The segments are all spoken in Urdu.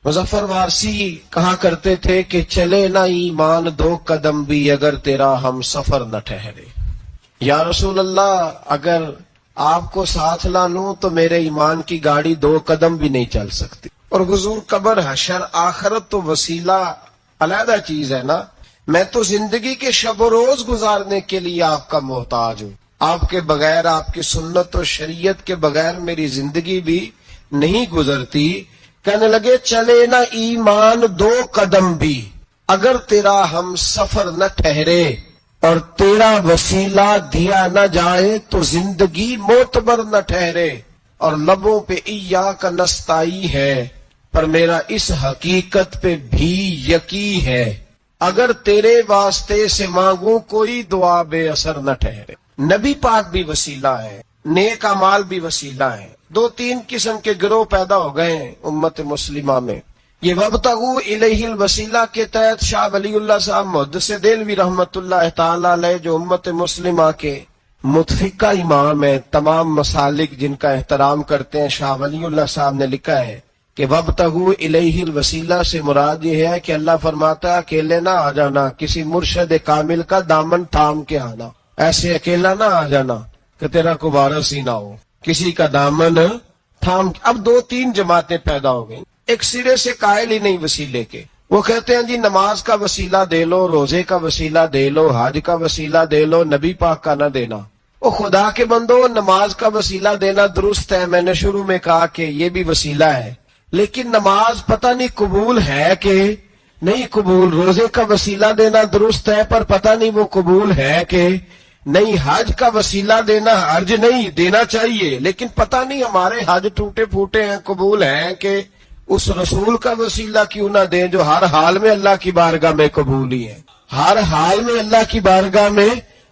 مظفر وارسی کہا کرتے تھے کہ چلے نہ ایمان 2 قدم بھی اگر تیرا ہم سفر نہ ٹھہرے۔ یا رسول اللہ، اگر آپ کو ساتھ نہ لوں تو میرے ایمان کی گاڑی 2 قدم بھی نہیں چل سکتی۔ اور حضور قبر، حشر، آخرت تو وسیلہ علیحدہ چیز ہے نا۔ میں تو زندگی کے شب و روز گزارنے کے لیے آپ کا محتاج ہوں۔ آپ کے بغیر، آپ کی سنت و شریعت کے بغیر میری زندگی بھی نہیں گزرتی۔ کہنے لگے چلے نہ ایمان 2 قدم بھی اگر تیرا ہم سفر نہ ٹھہرے، اور تیرا وسیلہ دیا نہ جائے تو زندگی معتبر نہ ٹھہرے۔ اور لبوں پہ ایاک نستعین ہے، پر میرا اس حقیقت پہ بھی یقین ہے، اگر تیرے واسطے سے مانگوں کوئی دعا بے اثر نہ ٹھہرے۔ نبی پاک بھی وسیلہ ہے، نیک اعمال بھی وسیلہ ہے۔ 2-3 قسم کے گروہ پیدا ہو گئے ہیں امت مسلمہ میں۔ یہ وابتغوا الیہ الوسیلہ کے تحت شاہ ولی اللہ صاحب محدث دہلوی رحمت اللہ تعالی علیہ، جو امت مسلمہ کے متفقہ امام ہیں، تمام مسالک جن کا احترام کرتے ہیں، شاہ ولی اللہ صاحب نے لکھا ہے کہ وابتغوا الیہ الوسیلہ سے مراد یہ ہے کہ اللہ فرماتا ہے اکیلے نہ آ جانا، کسی مرشد کامل کا دامن تھام کے آنا۔ ایسے اکیلا نہ آ جانا کہ تیرا کوئی وارث ہی نہ ہو، کسی کا دامن تھام۔ اب 2-3 جماعتیں پیدا ہو گئیں، ایک سرے سے قائل ہی نہیں وسیلے کے۔ وہ کہتے ہیں جی نماز کا وسیلہ دے لو، روزے کا وسیلہ دے لو، حج کا وسیلہ دے لو، نبی پاک کا نہ دینا۔ وہ خدا کے بندو، نماز کا وسیلہ دینا درست ہے، میں نے شروع میں کہا کہ یہ بھی وسیلہ ہے، لیکن نماز پتہ نہیں قبول ہے کہ نہیں قبول۔ روزے کا وسیلہ دینا درست ہے، پر پتہ نہیں وہ قبول ہے کہ نہیں۔ حج کا وسیلہ دینا حرج نہیں، دینا چاہیے، لیکن پتہ نہیں ہمارے حج ٹوٹے پھوٹے ہیں، قبول ہیں کہ اس رسول کا وسیلہ کیوں نہ دیں جو ہر حال میں اللہ کی بارگاہ میں قبول ہی ہے، ہر حال میں اللہ کی بارگاہ میں۔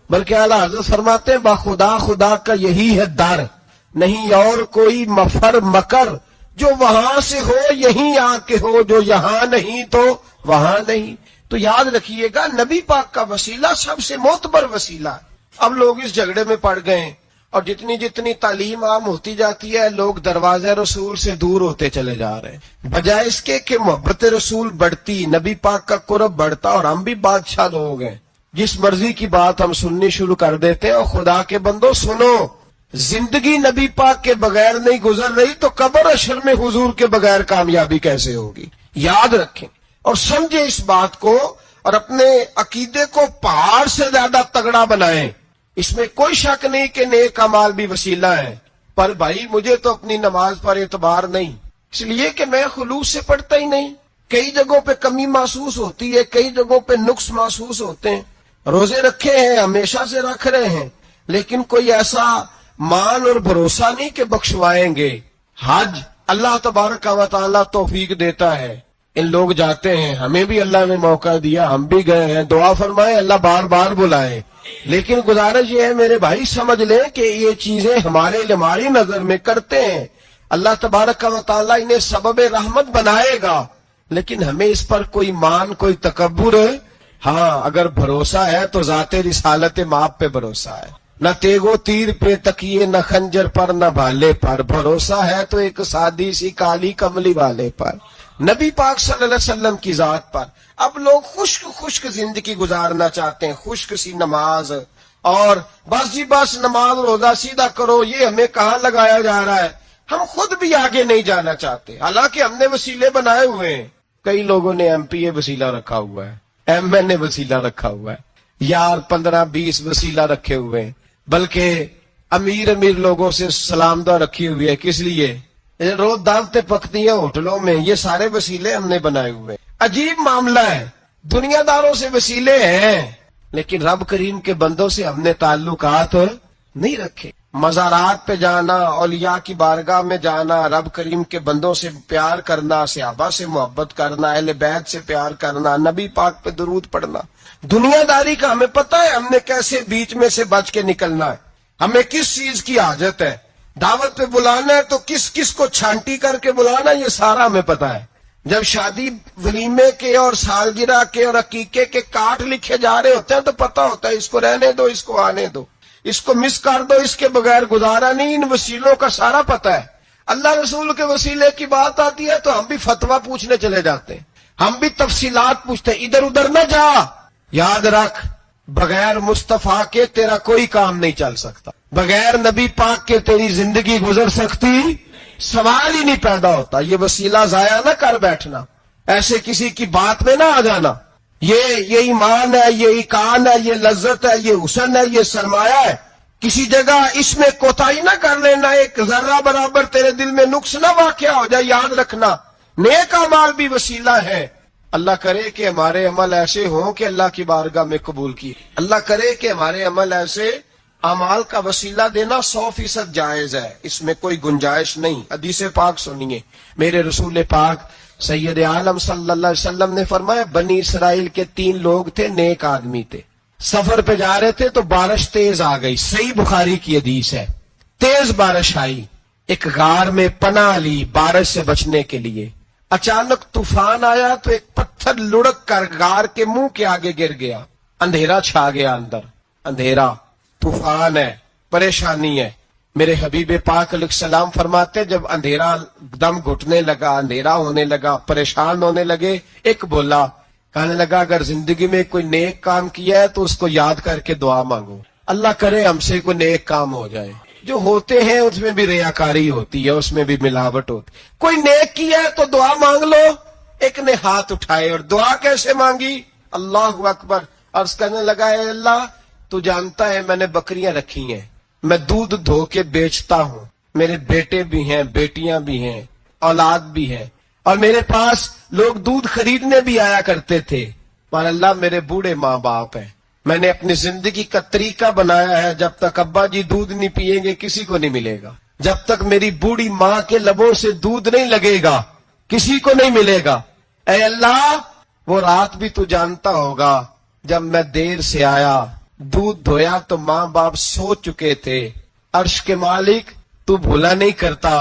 بلکہ اعلیٰ حضرت فرماتے ہیں باخدا خدا کا یہی ہے در، نہیں اور کوئی مفر مکر، جو وہاں سے ہو یہیں آ کے ہو، جو یہاں نہیں تو وہاں نہیں۔ تو یاد رکھیے گا نبی پاک کا وسیلہ سب سے معتبر وسیلہ ہے۔ اب لوگ اس جھگڑے میں پڑ گئے ہیں، اور جتنی تعلیم عام ہوتی جاتی ہے، لوگ دروازے رسول سے دور ہوتے چلے جا رہے ہیں، بجائے اس کے کہ محبت رسول بڑھتی، نبی پاک کا قرب بڑھتا، اور ہم بھی بادشاہ لوگ ہیں، جس مرضی کی بات ہم سننی شروع کر دیتے ہیں۔ اور خدا کے بندو سنو، زندگی نبی پاک کے بغیر نہیں گزر رہی تو قبر حشر میں حضور کے بغیر کامیابی کیسے ہوگی؟ یاد رکھیں اور سمجھیں اس بات کو، اور اپنے عقیدے کو پہاڑ سے زیادہ تگڑا بنائیں۔ اس میں کوئی شک نہیں کہ نیک اعمال بھی وسیلہ ہے، پر بھائی مجھے تو اپنی نماز پر اعتبار نہیں، اس لیے کہ میں خلوص سے پڑھتا ہی نہیں۔ کئی جگہوں پہ کمی محسوس ہوتی ہے، کئی جگہوں پہ نقص محسوس ہوتے ہیں۔ روزے رکھے ہیں، ہمیشہ سے رکھ رہے ہیں، لیکن کوئی ایسا مان اور بھروسہ نہیں کہ بخشوائیں گے۔ حج اللہ تبارک و تعالیٰ توفیق دیتا ہے، ان لوگ جاتے ہیں، ہمیں بھی اللہ نے موقع دیا، ہم بھی گئے ہیں، دعا فرمائے اللہ بار بار بلائے۔ لیکن گزارش یہ ہے میرے بھائی سمجھ لیں کہ یہ چیزیں ہماری نظر میں کرتے ہیں، اللہ تبارک و تعالیٰ انہیں سبب رحمت بنائے گا، لیکن ہمیں اس پر کوئی مان، کوئی تکبر ہے؟ ہاں اگر بھروسہ ہے تو ذات رسالت ماپ پہ بھروسہ ہے، نہ تیگو تیر پہ تکیے، نہ خنجر پر، نہ بھالے پر۔ بھروسہ ہے تو ایک سادی سی کالی کملی والے پر، نبی پاک صلی اللہ علیہ وسلم کی ذات پر۔ اب لوگ خشک زندگی گزارنا چاہتے ہیں، خشک سی نماز، اور بس جی بس نماز روزہ سیدھا کرو، یہ ہمیں کہاں لگایا جا رہا ہے۔ ہم خود بھی آگے نہیں جانا چاہتے، حالانکہ ہم نے وسیلے بنائے ہوئے ہیں۔ کئی لوگوں نے ایم پی اے وسیلہ رکھا ہوا ہے، ایم این اے وسیلہ رکھا ہوا ہے، یار 15-20 وسیلہ رکھے ہوئے ہیں، بلکہ امیر لوگوں سے سلام دعا رکھی ہوئی ہے۔ کس لیے؟ روز دعوتیں پکتی ہیں ہوٹلوں میں، یہ سارے وسیلے ہم نے بنائے ہوئے۔ عجیب معاملہ ہے، دنیا داروں سے وسیلے ہیں، لیکن رب کریم کے بندوں سے ہم نے تعلقات نہیں رکھے۔ مزارات پہ جانا، اولیاء کی بارگاہ میں جانا، رب کریم کے بندوں سے پیار کرنا، صحابہ سے محبت کرنا، اہل بیت سے پیار کرنا، نبی پاک پہ درود پڑھنا، دنیا داری کا ہمیں پتہ ہے ہم نے کیسے بیچ میں سے بچ کے نکلنا ہے، ہمیں کس چیز کی حاجت ہے، دعوت پہ بلانا ہے تو کس کس کو چھانٹی کر کے بلانا، یہ سارا ہمیں پتہ ہے۔ جب شادی ولیمے کے اور سالگرہ کے اور عقیقے کے کارڈ لکھے جا رہے ہوتے ہیں تو پتہ ہوتا ہے اس کو رہنے دو، اس کو آنے دو، اس کو مس کر دو، اس کے بغیر گزارا نہیں۔ ان وسیلوں کا سارا پتہ ہے۔ اللہ رسول کے وسیلے کی بات آتی ہے تو ہم بھی فتویٰ پوچھنے چلے جاتے ہیں، ہم بھی تفصیلات پوچھتے ہیں، ادھر ادھر نہ جا۔ یاد رکھ، بغیر مصطفیٰ کے تیرا کوئی کام نہیں چل سکتا، بغیر نبی پاک کے تیری زندگی گزر سکتی، سوال ہی نہیں پیدا ہوتا۔ یہ وسیلہ ضائع نہ کر بیٹھنا، ایسے کسی کی بات میں نہ آ جانا۔ یہ ایمان ہے، یہ ایقان ہے، یہ لذت ہے، یہ حسن ہے، یہ سرمایہ ہے، کسی جگہ اس میں کوتاہی نہ کر لینا، ایک ذرہ برابر تیرے دل میں نقص نہ واقع ہو جائے۔ یاد رکھنا، نیک اعمال بھی وسیلہ ہے۔ اللہ کرے کہ ہمارے عمل ایسے ہوں کہ اللہ کی بارگاہ میں قبول کیے، اللہ کرے کہ ہمارے عمل ایسے اعمال کا وسیلہ دینا 100% جائز ہے، اس میں کوئی گنجائش نہیں۔ حدیث پاک سنیے، میرے رسول پاک سید عالم صلی اللہ علیہ وسلم نے فرمایا، بنی اسرائیل کے 3 لوگ تھے، نیک آدمی تھے، سفر پہ جا رہے تھے تو بارش تیز آ گئی، صحیح بخاری کی حدیث ہے، تیز بارش آئی، ایک غار میں پناہ لی بارش سے بچنے کے لیے۔ اچانک طوفان آیا تو ایک پتھر لڑک کر غار کے منہ کے آگے گر گیا، اندھیرا چھا گیا، اندر اندھیرا، طوفان ہے، پریشانی ہے۔ میرے حبیب پاک علیہ السلام فرماتے جب اندھیرا دم گھٹنے لگا، اندھیرا ہونے لگا، پریشان ہونے لگے، ایک بولا، کہنے لگا اگر زندگی میں کوئی نیک کام کیا ہے تو اس کو یاد کر کے دعا مانگو، اللہ کرے ہم سے کوئی نیک کام ہو جائے۔ جو ہوتے ہیں اس میں بھی ریاکاری ہوتی ہے، اس میں بھی ملاوٹ ہوتی، کوئی نیک کیا ہے تو دعا مانگ لو۔ ایک نے ہاتھ اٹھائے اور دعا کیسے مانگی؟ اللہ اکبر، عرض کرنے لگا، اے اللہ تو جانتا ہے میں نے بکریاں رکھی ہیں، میں دودھ دھو کے بیچتا ہوں، میرے بیٹے بھی ہیں، بیٹیاں بھی ہیں، اولاد بھی ہے، اور میرے پاس لوگ دودھ خریدنے بھی آیا کرتے تھے، پر اللہ میرے بوڑھے ماں باپ ہیں، میں نے اپنی زندگی کا طریقہ بنایا ہے جب تک ابا جی دودھ نہیں پیئیں گے کسی کو نہیں ملے گا، جب تک میری بوڑھی ماں کے لبوں سے دودھ نہیں لگے گا کسی کو نہیں ملے گا۔ اے اللہ وہ رات بھی تو جانتا ہوگا جب میں دیر سے آیا، دودھ دھویا تو ماں باپ سو چکے تھے، عرش کے مالک تو بھولا نہیں کرتا،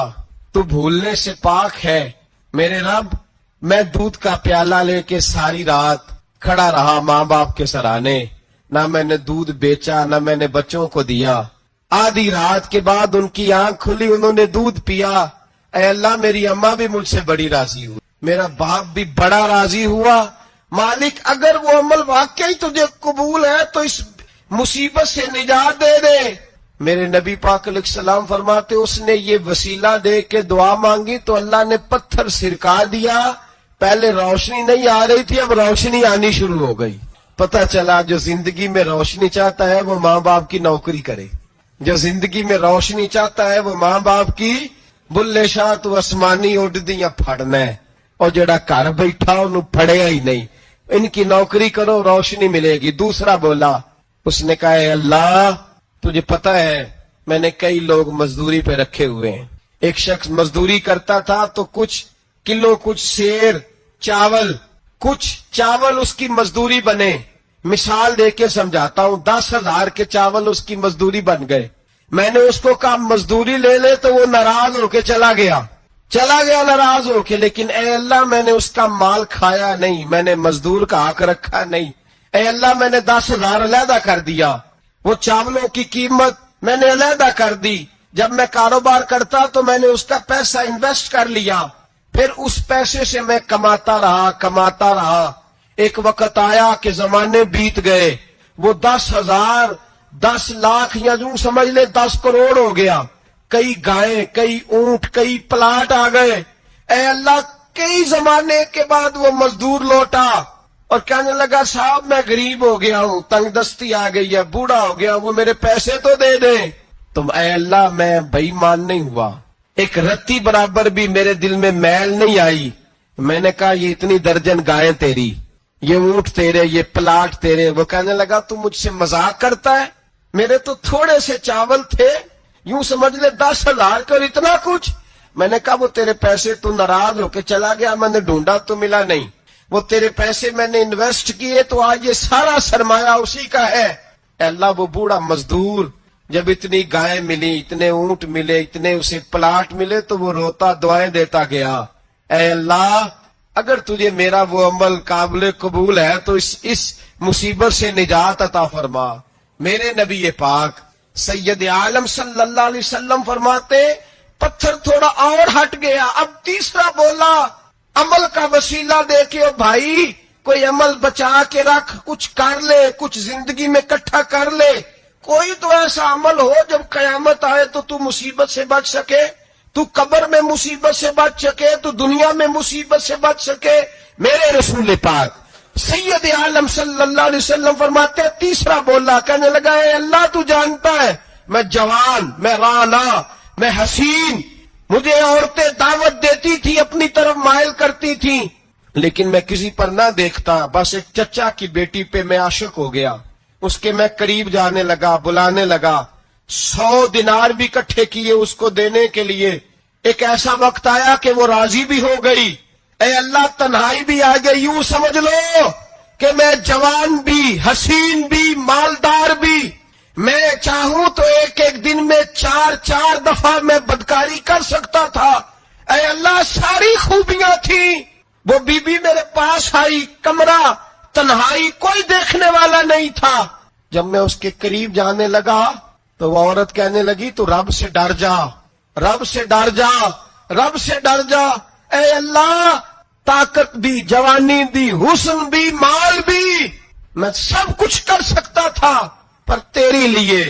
تو بھولنے سے پاک ہے، میرے رب میں دودھ کا پیالہ لے کے ساری رات کھڑا رہا ماں باپ کے سرانے، نہ میں نے دودھ بیچا نہ میں نے بچوں کو دیا، آدھی رات کے بعد ان کی آنکھ کھلی، انہوں نے دودھ پیا، اے اللہ میری اماں بھی مجھ سے بڑی راضی ہوئی، میرا باپ بھی بڑا راضی ہوا، مالک اگر وہ عمل واقعی تجھے قبول ہے تو اس مصیبت سے نجات دے دے۔ میرے نبی پاک علیہ السلام فرماتے اس نے یہ وسیلہ دے کے دعا مانگی تو اللہ نے پتھر سرکا دیا، پہلے روشنی نہیں آ رہی تھی اب روشنی آنی شروع ہو گئی۔ پتہ چلا جو زندگی میں روشنی چاہتا ہے وہ ماں باپ کی نوکری کرے، جو زندگی میں روشنی چاہتا ہے وہ ماں باپ کی بلے شاہ تو آسمانی اڈ دیاں پھڑنا ہے، اور جڑا گھر بیٹھا انہوں پھڑیا ہی نہیں، ان کی نوکری کرو روشنی ملے گی۔ دوسرا بولا، اس نے کہا اے اللہ تجھے پتہ ہے میں نے کئی لوگ مزدوری پہ رکھے ہوئے ہیں، ایک شخص مزدوری کرتا تھا تو کچھ کلو کچھ سیر چاول، کچھ چاول اس کی مزدوری بنے، مثال دے کے سمجھاتا ہوں، 10,000 کے چاول اس کی مزدوری بن گئے، میں نے اس کو کہا مزدوری لے لے تو وہ ناراض ہو کے چلا گیا ناراض ہو کے، لیکن اے اللہ میں نے اس کا مال کھایا نہیں، میں نے مزدور کا حق رکھا نہیں، اے اللہ میں نے 10,000 علیحدہ کر دیا، وہ چاولوں کی قیمت میں نے علیحدہ کر دی، جب میں کاروبار کرتا تو میں نے اس کا پیسہ انویسٹ کر لیا، پھر اس پیسے سے میں کماتا رہا، ایک وقت آیا کہ زمانے بیت گئے، وہ 10,000 10 لاکھ یا یوں سمجھ لے 10 کروڑ ہو گیا، کئی گائیں، کئی اونٹ، کئی پلاٹ آ گئے، اے اللہ کئی زمانے کے بعد وہ مزدور لوٹا اور کہنے لگا صاحب میں غریب ہو گیا ہوں، تنگ دستی آ گئی ہے، بوڑھا ہو گیا، وہ میرے پیسے تو دے دیں، تم اے اللہ میں بے ایمان نہیں ہوا، ایک رتی برابر بھی میرے دل میں میل نہیں آئی، میں نے کہا یہ اتنی درجن گائیں تیری، یہ اونٹ تیرے، یہ پلاٹ تیرے، وہ کہنے لگا تو مجھ سے مذاق کرتا ہے، میرے تو تھوڑے سے چاول تھے، یوں سمجھ لے 10,000 کر اتنا کچھ، میں نے کہا وہ تیرے پیسے تو ناراض ہو کے چلا گیا، میں نے ڈھونڈا تو ملا نہیں، وہ تیرے پیسے میں نے انویسٹ کیے تو آج یہ سارا سرمایہ اسی کا ہے۔ اے اللہ وہ بوڑھا مزدور جب اتنی گائیں ملی، اتنے اونٹ ملے، اتنے اسے پلاٹ ملے تو وہ روتا دعائیں دیتا گیا، اے اللہ اگر تجھے میرا وہ عمل قابل قبول ہے تو اس مصیبت سے نجات عطا فرما۔ میرے نبی پاک سید عالم صلی اللہ علیہ وسلم فرماتے پتھر تھوڑا اور ہٹ گیا. اب تیسرا بولا عمل کا وسیلہ دے کے او بھائی کوئی عمل بچا کے رکھ, کچھ کر لے, کچھ زندگی میں اکٹھا کر لے, کوئی تو ایسا عمل ہو جب قیامت آئے تو مصیبت سے بچ سکے, تو قبر میں مصیبت سے بچ سکے, تو دنیا میں مصیبت سے بچ سکے. میرے رسول پاک سید عالم صلی اللہ علیہ وسلم فرماتے ہیں تیسرا بولا, کہنے لگا اے اللہ تو جانتا ہے میں جوان, میں رانا, میں حسین, مجھے عورتیں دعوت دیتی تھی, اپنی طرف مائل کرتی تھی, لیکن میں کسی پر نہ دیکھتا, بس ایک چچا کی بیٹی پہ میں عاشق ہو گیا, اس کے میں قریب جانے لگا, بلانے لگا, 100 دینار بھی اکٹھے کیے اس کو دینے کے لیے. ایک ایسا وقت آیا کہ وہ راضی بھی ہو گئی. اے اللہ تنہائی بھی آ گئی. یوں سمجھ لو کہ میں جوان بھی, حسین بھی, مالدار بھی, میں چاہوں تو ایک ایک دن میں 4 دفعہ میں بدکاری کر سکتا تھا. اے اللہ ساری خوبیاں تھیں. وہ بی بی میرے پاس آئی, کمرہ, تنہائی, کوئی دیکھنے والا نہیں تھا. جب میں اس کے قریب جانے لگا تو وہ عورت کہنے لگی تو رب سے ڈر جا, رب سے ڈر جا, رب سے ڈر جا. اے اللہ طاقت بھی, جوانی بھی, حسن بھی, مال بھی, میں سب کچھ کر سکتا تھا پر تیرے لیے.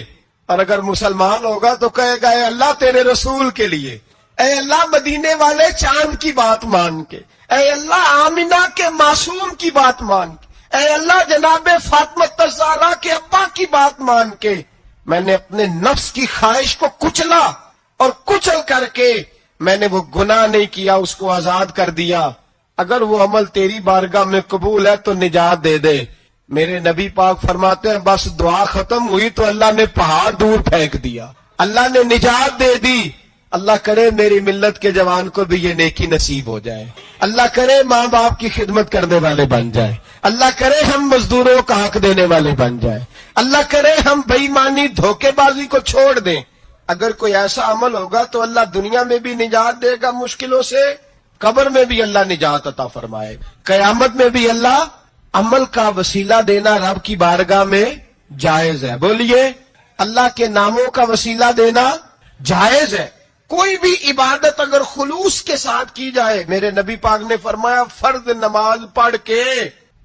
اور اگر مسلمان ہوگا تو کہے گا اے اللہ تیرے رسول کے لیے, اے اللہ مدینے والے چاند کی بات مان کے, اے اللہ آمینہ کے معصوم کی بات مان کے, اے اللہ جناب فاطمہ الزہرا کے ابا کی بات مان کے میں نے اپنے نفس کی خواہش کو کچلا, اور کچل کر کے میں نے وہ گناہ نہیں کیا, اس کو آزاد کر دیا. اگر وہ عمل تیری بارگاہ میں قبول ہے تو نجات دے دے. میرے نبی پاک فرماتے ہیں بس دعا ختم ہوئی تو اللہ نے پہاڑ دور پھینک دیا, اللہ نے نجات دے دی. اللہ کرے میری ملت کے جوان کو بھی یہ نیکی نصیب ہو جائے, اللہ کرے ماں باپ کی خدمت کرنے والے بن جائے, اللہ کرے ہم مزدوروں کا حق دینے والے بن جائیں, اللہ کرے ہم بے ایمانی دھوکے بازی کو چھوڑ دیں. اگر کوئی ایسا عمل ہوگا تو اللہ دنیا میں بھی نجات دے گا مشکلوں سے, قبر میں بھی اللہ نجات عطا فرمائے, قیامت میں بھی اللہ. عمل کا وسیلہ دینا رب کی بارگاہ میں جائز ہے. بولیے اللہ کے ناموں کا وسیلہ دینا جائز ہے. کوئی بھی عبادت اگر خلوص کے ساتھ کی جائے, میرے نبی پاک نے فرمایا فرض نماز پڑھ کے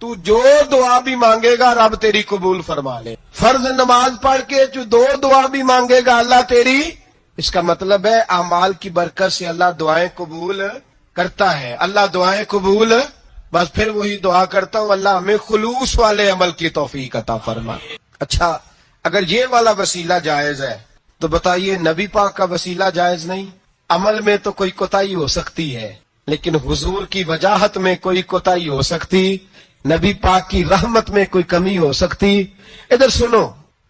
تو جو دعا بھی مانگے گا رب تیری قبول فرما لے. فرض نماز پڑھ کے جو دعا بھی مانگے گا اللہ تیری, اس کا مطلب ہے اعمال کی برکت سے اللہ دعائیں قبول کرتا ہے. اللہ دعائیں قبول, بس پھر وہی دعا کرتا ہوں اللہ ہمیں خلوص والے عمل کی توفیق عطا فرما. اچھا اگر یہ والا وسیلہ جائز ہے تو بتائیے نبی پاک کا وسیلہ جائز نہیں؟ عمل میں تو کوئی کوتاہی ہو سکتی ہے, لیکن حضور کی وجاہت میں کوئی کوتاہی ہو سکتی, نبی پاک کی رحمت میں کوئی کمی ہو سکتی. ادھر سنو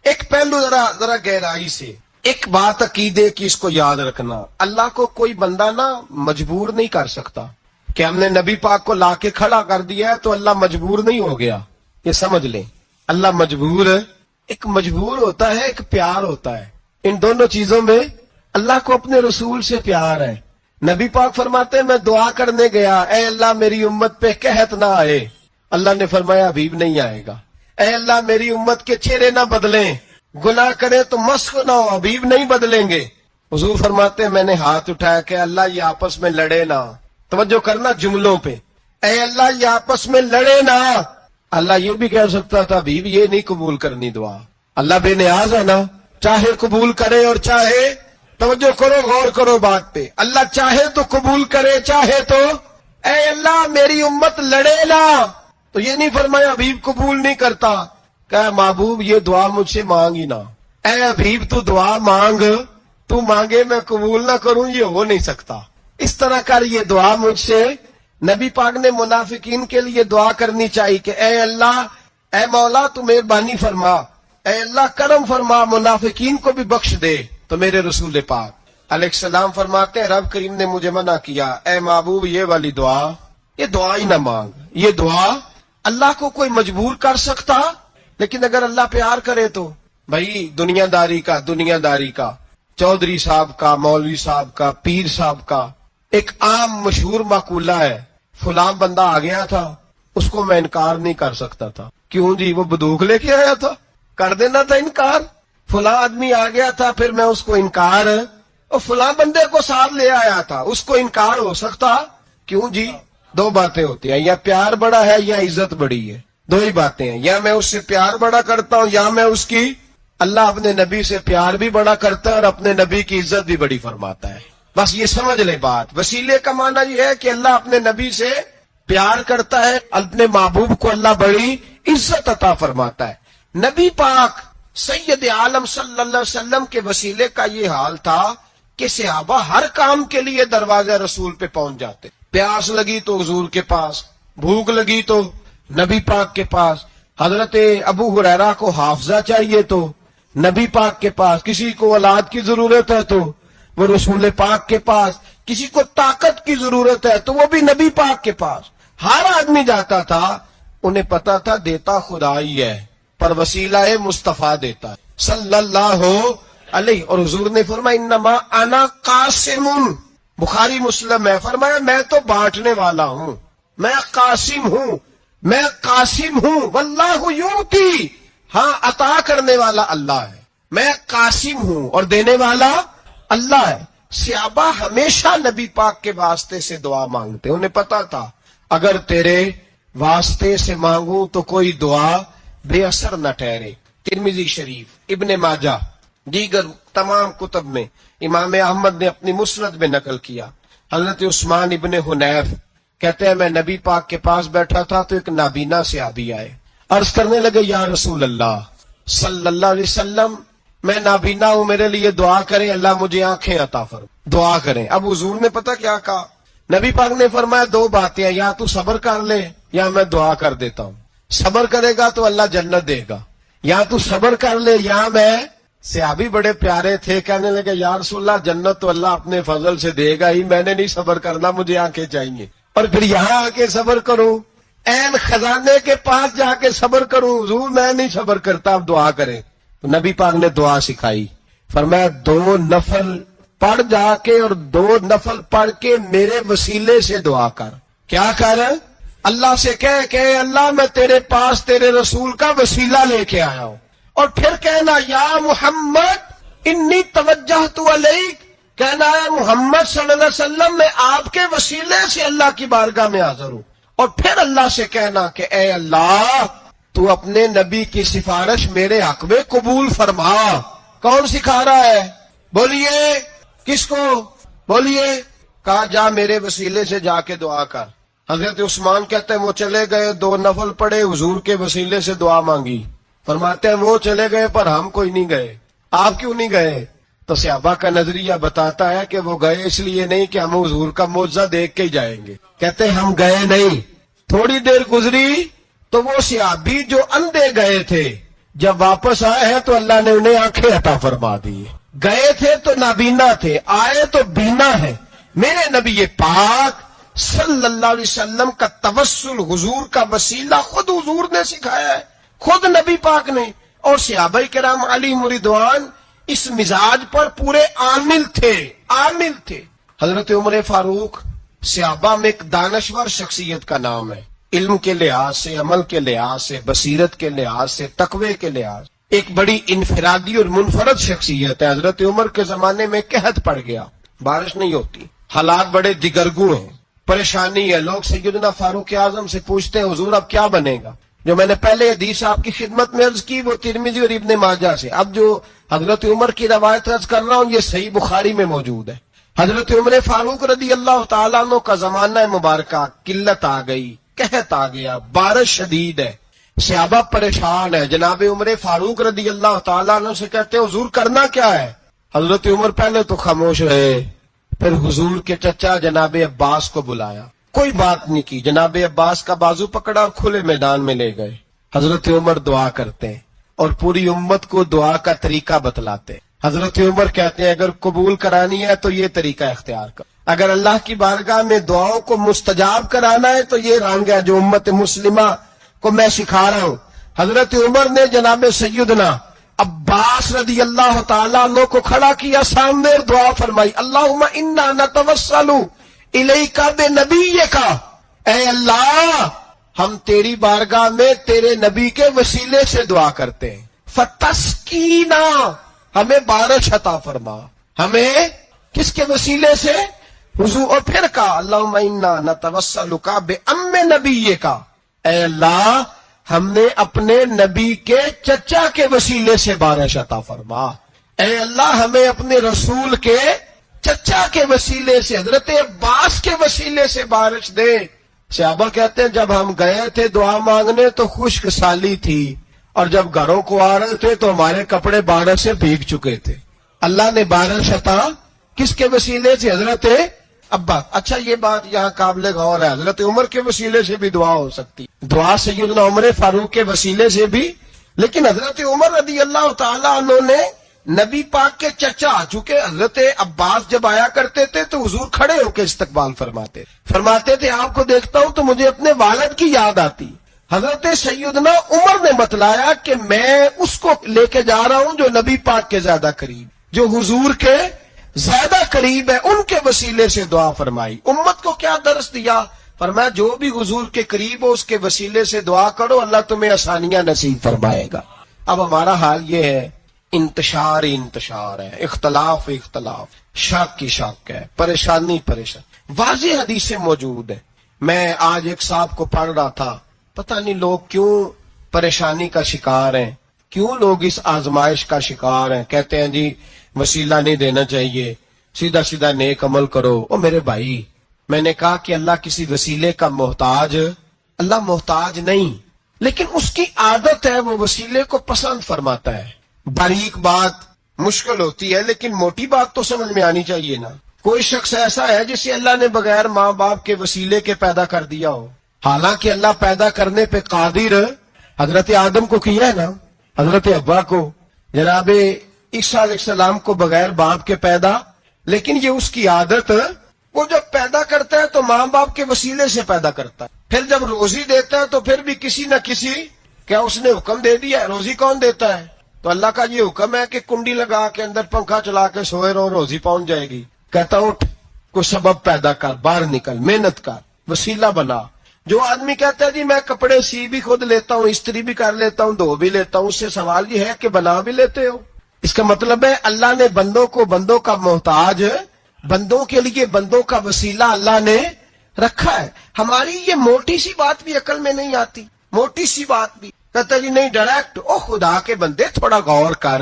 ایک پہلو ذرا گہرائی سے, ایک بات عقیدے کی اس کو یاد رکھنا, اللہ کو کوئی بندہ نا مجبور نہیں کر سکتا کہ ہم نے نبی پاک کو لا کے کھڑا کر دیا ہے تو اللہ مجبور نہیں ہو گیا. یہ سمجھ لیں, اللہ مجبور, ایک مجبور ہوتا ہے, ایک پیار ہوتا ہے. ان دونوں چیزوں میں اللہ کو اپنے رسول سے پیار ہے. نبی پاک فرماتے ہیں میں دعا کرنے گیا, اے اللہ میری امت پہ قحط نہ آئے, اللہ نے فرمایا حبیب نہیں آئے گا. اے اللہ میری امت کے چہرے نہ بدلیں, گناہ کرے تو مسخ نہ ہو, حبیب نہیں بدلیں گے. حضور فرماتے ہیں میں نے ہاتھ اٹھایا کہ اللہ یہ آپس میں لڑے نہ. توجہ کرنا جملوں پہ, اے اللہ یہ آپس میں لڑے نہ. اللہ یہ بھی کہہ سکتا تھا حبیب یہ نہیں قبول کرنی دعا, اللہ بے نیاز ہے نا, چاہے قبول کرے اور چاہے, توجہ کرو غور کرو بات پہ, اللہ چاہے تو قبول کرے چاہے تو. اے اللہ میری امت لڑے نہ, تو یہ نہیں فرمایا حبیب قبول نہیں کرتا, کہ محبوب یہ دعا مجھ سے مانگ ہی نہ. اے حبیب تو دعا مانگ, تو مانگے میں قبول نہ کروں, یہ ہو نہیں سکتا. اس طرح کر یہ دعا مجھ سے. نبی پاک نے منافقین کے لیے دعا کرنی چاہیے کہ اے اللہ, اے مولا تو مہربانی فرما, اے اللہ کرم فرما, منافقین کو بھی بخش دے. تو میرے رسول پاک علیہ السلام فرماتے ہیں رب کریم نے مجھے منع کیا, اے محبوب یہ والی دعا, یہ دعا ہی نہ مانگ. یہ دعا اللہ کو کوئی مجبور کر سکتا, لیکن اگر اللہ پیار کرے تو بھائی دنیا داری کا, چودھری صاحب کا, مولوی صاحب کا, پیر صاحب کا ایک عام مشہور مقولہ ہے, فلاں بندہ آ گیا تھا اس کو میں انکار نہیں کر سکتا تھا. کیوں جی, وہ بندوق لے کے آیا تھا, کر دینا تھا انکار. فلاں آدمی آ گیا تھا پھر میں اس کو انکار اور فلاں بندے کو ساتھ لے آیا تھا، اس کو انکار ہو سکتا؟ کیوں جی؟ دو باتیں ہوتی ہیں، یا پیار بڑا ہے یا عزت بڑی ہے، دو ہی باتیں ہیں، یا میں اس سے پیار بڑا کرتا ہوں یا میں اس کی، اللہ اپنے نبی سے پیار بھی بڑا کرتا ہے اور اپنے نبی کی عزت بھی بڑی فرماتا ہے. بس یہ سمجھ لے بات. وسیلے کا معنی یہ ہے کہ اللہ اپنے نبی سے پیار کرتا ہے، اپنے محبوب کو اللہ بڑی عزت عطا فرماتا ہے. نبی پاک سید عالم صلی اللہ علیہ وسلم کے وسیلے کا یہ حال تھا کہ صحابہ ہر کام کے لیے دروازہ رسول پہ پہنچ جاتے. پیاس لگی تو حضور کے پاس، بھوک لگی تو نبی پاک کے پاس، حضرت ابو ہریرہ کو حافظہ چاہیے تو نبی پاک کے پاس، کسی کو اولاد کی ضرورت ہے تو وہ رسول پاک کے پاس، کسی کو طاقت کی ضرورت ہے تو وہ بھی نبی پاک کے پاس. ہر آدمی جاتا تھا، انہیں پتا تھا دیتا خدا ہی ہے پر وسیلہ مصطفیٰ دیتا ہے صلی اللہ علیہ. اور حضور نے فرمایا انما انا قاسم، بخاری مسلم ہے، فرمایا میں تو بانٹنے والا ہوں، میں قاسم ہوں، میں قاسم ہوں. واللہ یعطی، ہاں عطا کرنے والا اللہ ہے، میں قاسم ہوں اور دینے والا اللہ ہے. صحابہ ہمیشہ نبی پاک کے واسطے سے دعا مانگتے، انہیں پتا تھا اگر تیرے واسطے سے مانگوں تو کوئی دعا بے اثر نہ ٹھہرے. ترمذی شریف، ابن ماجہ، دیگر تمام کتب میں امام احمد نے اپنی مسند میں نقل کیا. حضرت عثمان ابن حنیف کہتے ہیں میں نبی پاک کے پاس بیٹھا تھا تو ایک نابینا صحابی آئے، عرض کرنے لگے یا رسول اللہ صلی اللہ علیہ وسلم میں نابینا ہوں، میرے لیے دعا کریں، اللہ مجھے آنکھیں عطا فرمائے، دعا کریں. اب حضور نے پتہ کیا کہا؟ نبی پاک نے فرمایا دو باتیں ہیں، یا تو صبر کر لے یا میں دعا کر دیتا ہوں. صبر کرے گا تو اللہ جنت دے گا، یا تو صبر کر لے یا میں. صحابی بڑے پیارے تھے، کہنے لگے یا رسول اللہ جنت تو اللہ اپنے فضل سے دے گا ہی، میں نے نہیں صبر کرنا، مجھے آنکھیں چاہیے. اور پھر یہاں آ کے صبر کروں، این خزانے کے پاس جا کے صبر کروں؟ حضور میں نہیں صبر کرتا، اب دعا کریں. تو نبی پاک نے دعا سکھائی، فرمایا 2 نفل پڑھ جا کے اور 2 نفل پڑھ کے میرے وسیلے سے دعا کر. کیا کر؟ اللہ سے کہہ کہ اللہ میں تیرے پاس تیرے رسول کا وسیلہ لے کے آیا ہوں. اور پھر کہنا یا محمد انی توجہت الیک، کہنا ہے محمد صلی اللہ علیہ وسلم میں آپ کے وسیلے سے اللہ کی بارگاہ میں حاضر ہوں. اور پھر اللہ سے کہنا کہ اے اللہ تو اپنے نبی کی سفارش میرے حق میں قبول فرما. کون سکھا رہا ہے؟ بولیے کس کو؟ بولیے. کہا جا میرے وسیلے سے جا کے دعا کر. حضرت عثمان کہتے ہیں وہ چلے گئے، 2 نفل پڑھے، حضور کے وسیلے سے دعا مانگی. فرماتے ہیں وہ چلے گئے پر ہم کوئی نہیں گئے. آپ کیوں نہیں گئے؟ تو صحابہ کا نظریہ بتاتا ہے کہ وہ گئے اس لیے نہیں کہ ہم حضور کا معجزہ دیکھ کے ہی جائیں گے. کہتے ہیں ہم گئے نہیں. تھوڑی دیر گزری تو وہ صحابی جو اندھے گئے تھے جب واپس آئے ہیں تو اللہ نے انہیں آنکھیں عطا فرما دی. گئے تھے تو نابینا تھے، آئے تو بینا ہے. میرے نبی پاک صلی اللہ علیہ وسلم کا توسل، حضور کا وسیلہ خود حضور نے سکھایا ہے، خود نبی پاک نے. اور صحابہ کرام علیہم رضوان اس مزاج پر پورے عامل تھے، عامل تھے. حضرت عمر فاروق صحابہ میں ایک دانشور شخصیت کا نام ہے، علم کے لحاظ سے، عمل کے لحاظ سے، بصیرت کے لحاظ سے، تقوی کے لحاظ سے ایک بڑی انفرادی اور منفرد شخصیت ہے. حضرت عمر کے زمانے میں قحط پڑ گیا، بارش نہیں ہوتی، حالات بڑے دگرگوں ہیں، پریشانی ہے. لوگ سیدنا فاروق اعظم سے پوچھتے ہیں حضور اب کیا بنے گا؟ جو میں نے پہلے حدیث آپ کی خدمت میں عرض کی وہ ترمذی اور ابن ماجہ سے. اب جو حضرت عمر کی روایت عرض کر رہا ہوں یہ صحیح بخاری میں موجود ہے. حضرت عمر فاروق رضی اللہ تعالیٰ عنہ کا زمانہ مبارکہ، قلت آ گئی، قحط آ گیا، بارش شدید ہے، صحابہ پریشان ہے. جناب عمر فاروق رضی اللہ تعالیٰ عنہ سے کہتے ہیں حضور کرنا کیا ہے؟ حضرت عمر پہلے تو خاموش رہے، پھر حضور کے چچا جناب عباس کو بلایا، کوئی بات نہیں کی. جناب عباس کا بازو پکڑا اور کھلے میدان میں لے گئے. حضرت عمر دعا کرتے ہیں اور پوری امت کو دعا کا طریقہ بتلاتے. حضرت عمر کہتے ہیں اگر قبول کرانی ہے تو یہ طریقہ اختیار کر، اگر اللہ کی بارگاہ میں دعاؤں کو مستجاب کرانا ہے تو یہ رنگ ہے جو امت مسلمہ کو میں سکھا رہا ہوں. حضرت عمر نے جناب سیدنا عباس رضی اللہ تعالیٰ عنہ کو کھڑا کیا سامنے اور دعا فرمائی، اللہم انا نتوسل الیک بنبیک، اے اللہ ہم تیری بارگاہ میں تیرے نبی کے وسیلے سے دعا کرتے ہیں، فتسقینا، ہمیں بارش عطا فرما، ہمیں کس کے وسیلے سے؟ حضور. اور پھر کہا اللہم انا نتوسلک بام نبیک، اے اللہ ہم نے اپنے نبی کے چچا کے وسیلے سے بارش عطا فرما. اے اللہ ہمیں اپنے رسول کے چچا کے وسیلے سے، حضرت عباس کے وسیلے سے بارش دے. صحابہ کہتے ہیں جب ہم گئے تھے دعا مانگنے تو خشک سالی تھی، اور جب گھروں کو آ رہے تھے تو ہمارے کپڑے بارش سے بھیگ چکے تھے. اللہ نے بارش عطا کس کے وسیلے سے؟ حضرت عباس. اچھا یہ بات یہاں قابل غور ہے، حضرت عمر کے وسیلے سے بھی دعا ہو سکتی، دعا سیدنا عمر فاروق کے وسیلے سے بھی. لیکن حضرت عمر رضی اللہ تعالیٰ عنہ نے نبی پاک کے چچا، چونکہ حضرت عباس جب آیا کرتے تھے تو حضور کھڑے ہو کے استقبال فرماتے تھے آپ کو دیکھتا ہوں تو مجھے اپنے والد کی یاد آتی. حضرت سیدنا عمر نے بتلایا کہ میں اس کو لے کے جا رہا ہوں جو نبی پاک کے زیادہ قریب، جو حضور کے زیادہ قریب ہے، ان کے وسیلے سے دعا فرمائی. امت کو کیا درس دیا؟ فرمایا جو بھی حضور کے قریب ہو اس کے وسیلے سے دعا کرو، اللہ تمہیں آسانیاں نصیب فرمائے گا. اب ہمارا حال یہ ہے، انتشار ہے، اختلاف شک کی شک ہے، پریشانی. واضح حدیثیں موجود ہیں. میں آج ایک صاحب کو پڑھ رہا تھا، پتہ نہیں لوگ کیوں پریشانی کا شکار ہیں، کیوں لوگ اس آزمائش کا شکار ہیں. کہتے ہیں جی وسیلہ نہیں دینا چاہیے، سیدھا سیدھا نیک عمل کرو. او میرے بھائی، میں نے کہا کہ اللہ کسی وسیلے کا محتاج، اللہ محتاج نہیں، لیکن اس کی عادت ہے وہ وسیلے کو پسند فرماتا ہے. باریک بات مشکل ہوتی ہے لیکن موٹی بات تو سمجھ میں آنی چاہیے نا. کوئی شخص ایسا ہے جسے اللہ نے بغیر ماں باپ کے وسیلے کے پیدا کر دیا ہو، حالانکہ اللہ پیدا کرنے پہ قادر. حضرت آدم کو کیا ہے نا، حضرت حوا کو، جناب عیسیٰ علیہ السلام کو بغیر باپ کے پیدا. لیکن یہ اس کی عادت، وہ جب پیدا کرتا ہے تو ماں باپ کے وسیلے سے پیدا کرتا ہے. پھر جب روزی دیتا ہے تو پھر بھی کسی نہ کسی، کیا اس نے حکم دے دیا ہے؟ روزی کون دیتا ہے؟ تو اللہ کا یہ حکم ہے کہ کنڈی لگا کے اندر پنکھا چلا کے سوئے رہو، روزی پہنچ جائے گی. کہتا اٹھ، کوئی سبب پیدا کر، باہر نکل، محنت کر، وسیلہ بنا. جو آدمی کہتا ہے جی میں کپڑے سی بھی خود لیتا ہوں، استری بھی کر لیتا ہوں، دھو بھی لیتا ہوں، اس سے سوال یہ ہے کہ بنا بھی لیتے ہو. اس کا مطلب ہے اللہ نے بندوں کو بندوں کا محتاج، بندوں کے لیے بندوں کا وسیلہ اللہ نے رکھا ہے. ہماری یہ موٹی سی بات بھی عقل میں نہیں آتی، موٹی سی بات بھی. کہتا جی نہیں ڈائریکٹ، او خدا کے بندے تھوڑا غور کر،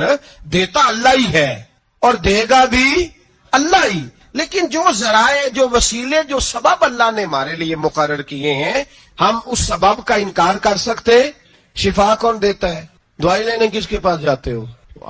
دیتا اللہ ہی ہے اور دے گا بھی اللہ ہی. لیکن جو ذرائع، جو وسیلے، جو سبب اللہ نے ہمارے لیے مقرر کیے ہیں، ہم اس سبب کا انکار کر سکتے؟ شفا کون دیتا ہے؟ دوائی لینے کس کے پاس جاتے ہو؟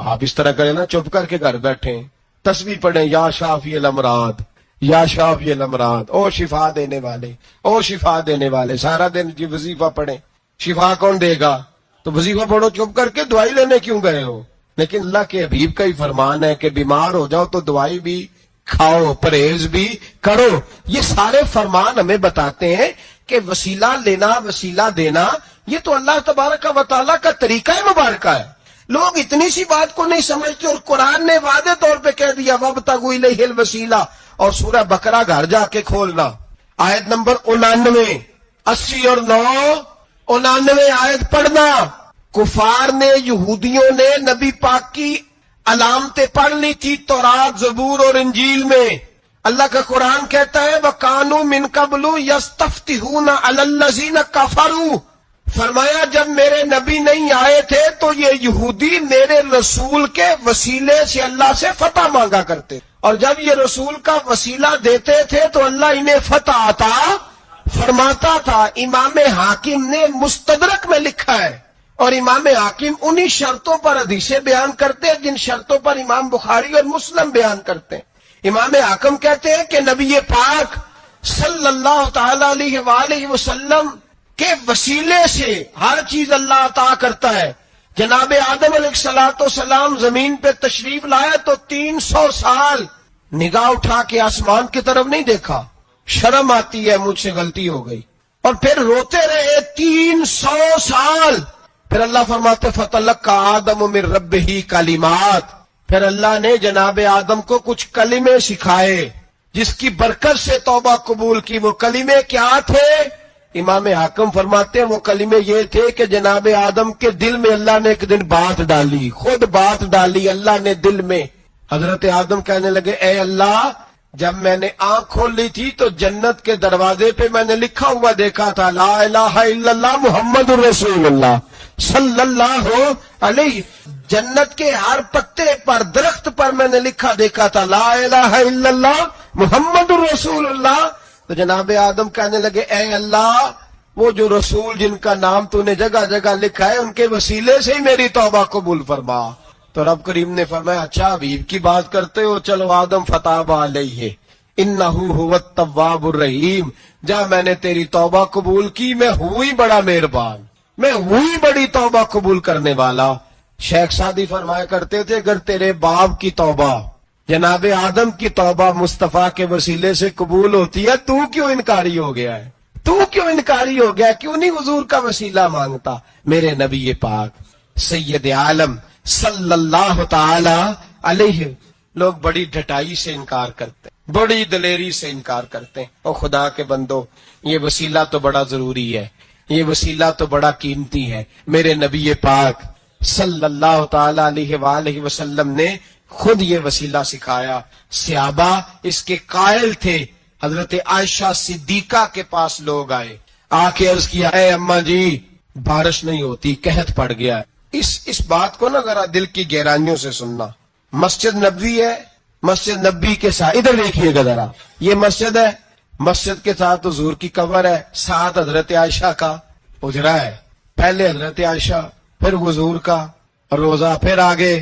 آپ اس طرح کریں نا، چپ کر کے گھر بیٹھیں، تسبیح پڑھیں، یا شافی الامراض، یا شافی الامراض، او شفا دینے والے، او شفا دینے والے. سارا دن جی وظیفہ پڑھیں، شفا کون دے گا؟ تو وظیفہ پڑھو چپ کر کے، دوائی لینے کیوں گئے ہو؟ لیکن اللہ کے حبیب کا ہی فرمان ہے کہ بیمار ہو جاؤ تو دوائی بھی کھاؤ، پرہیز بھی کرو. یہ سارے فرمان ہمیں بتاتے ہیں کہ وسیلہ لینا، وسیلہ دینا، یہ تو اللہ تبارک و تعالیٰ کا طریقہ مبارکہ ہے. لوگ اتنی سی بات کو نہیں سمجھتے، اور قرآن نے واضح طور پہ کہہ دیا وَابْتَغُوا إِلَيْهِ الْوَسِيلَةَ. اور سورہ بقرہ گھر جا کے کھولنا، آیت نمبر 99، 80 اور 99 آیت پڑھنا. کفار نے، یہودیوں نے نبی پاک کی علامتیں پڑھ لی تھی تورات، زبور اور انجیل میں. اللہ کا قرآن کہتا ہے وَكَانُوا مِن قَبْلُ يَسْتَفْتِحُونَ عَلَى الَّذِينَ كَفَرُوا. فرمایا جب میرے نبی نہیں آئے تھے تو یہ یہودی میرے رسول کے وسیلے سے اللہ سے فتح مانگا کرتے، اور جب یہ رسول کا وسیلہ دیتے تھے تو اللہ انہیں فتح عطا فرماتا تھا. امام حاکم نے مستدرک میں لکھا ہے، اور امام حاکم انہی شرطوں پر حدیثیں بیان کرتے ہیں جن شرطوں پر امام بخاری اور مسلم بیان کرتے ہیں. امام حاکم کہتے ہیں کہ نبی پاک صلی اللہ تعالی علیہ وآلہ وسلم کے وسیلے سے ہر چیز اللہ عطا کرتا ہے. جناب آدم علیہ السلام زمین پہ تشریف لائے تو 300 سال نگاہ اٹھا کے آسمان کی طرف نہیں دیکھا، شرم آتی ہے مجھ سے غلطی ہو گئی، اور پھر روتے رہے 300 سال. پھر اللہ فرماتے فَتَلَقَّىٰ آدَمُ مِن رَبِّهِ کلمات. پھر اللہ نے جناب آدم کو کچھ کلمے سکھائے جس کی برکت سے توبہ قبول کی. وہ کلمے کیا تھے؟ امام حاکم فرماتے ہیں وہ کلمے یہ تھے کہ جناب آدم کے دل میں اللہ نے ایک دن بات ڈالی، خود بات ڈالی اللہ نے دل میں حضرت آدم کہنے لگے اے اللہ جب میں نے آنکھ کھول لی تھی تو جنت کے دروازے پہ میں نے لکھا ہوا دیکھا تھا لا الہ الا اللہ محمد الرسول اللہ صلی اللہ علیہ، جنت کے ہر پتے پر درخت پر میں نے لکھا دیکھا تھا لا الہ الا اللہ محمد الرسول اللہ۔ تو جناب آدم کہنے لگے اے اللہ وہ جو رسول جن کا نام تو نے جگہ جگہ لکھا ہے ان کے وسیلے سے ہی میری توبہ قبول فرما۔ تو رب کریم نے فرمایا اچھا حبیب کی بات کرتے ہو، چلو آدم فتاب علیہ انہ هو التواب الرحیم، جا میں نے تیری توبہ قبول کی، میں ہوئی بڑا مہربان، میں ہوئی بڑی توبہ قبول کرنے والا۔ شیخ سعدی فرمایا کرتے تھے اگر تیرے باپ کی توبہ جناب آدم کی توبہ مصطفیٰ کے وسیلے سے قبول ہوتی ہے تو کیوں انکاری ہو گیا ہے، تو کیوں انکاری ہو گیا، کیوں نہیں حضور کا وسیلہ مانگتا؟ میرے نبی پاک سید عالم صلی اللہ تعالی علیہ، لوگ بڑی ڈٹائی سے انکار کرتے ہیں، بڑی دلیری سے انکار کرتے ہیں۔ اور خدا کے بندو یہ وسیلہ تو بڑا ضروری ہے، یہ وسیلہ تو بڑا قیمتی ہے۔ میرے نبی پاک صلی اللہ تعالی علیہ وآلہ وسلم نے خود یہ وسیلہ سکھایا، صحابہ اس کے قائل تھے۔ حضرت عائشہ صدیقہ کے پاس لوگ آئے، آ کے عرض کیا اے اماں جی بارش نہیں ہوتی، قحط پڑ گیا ہے۔ اس بات کو نا ذرا دل کی گہرائیوں سے سننا۔ مسجد نبوی ہے، مسجد نبی کے ساتھ ادھر دیکھیے گا ذرا، یہ مسجد ہے، مسجد کے ساتھ حضور کی قبر ہے، ساتھ حضرت عائشہ کا حجرہ ہے، پہلے حضرت عائشہ پھر حضور کا روزہ، پھر آگے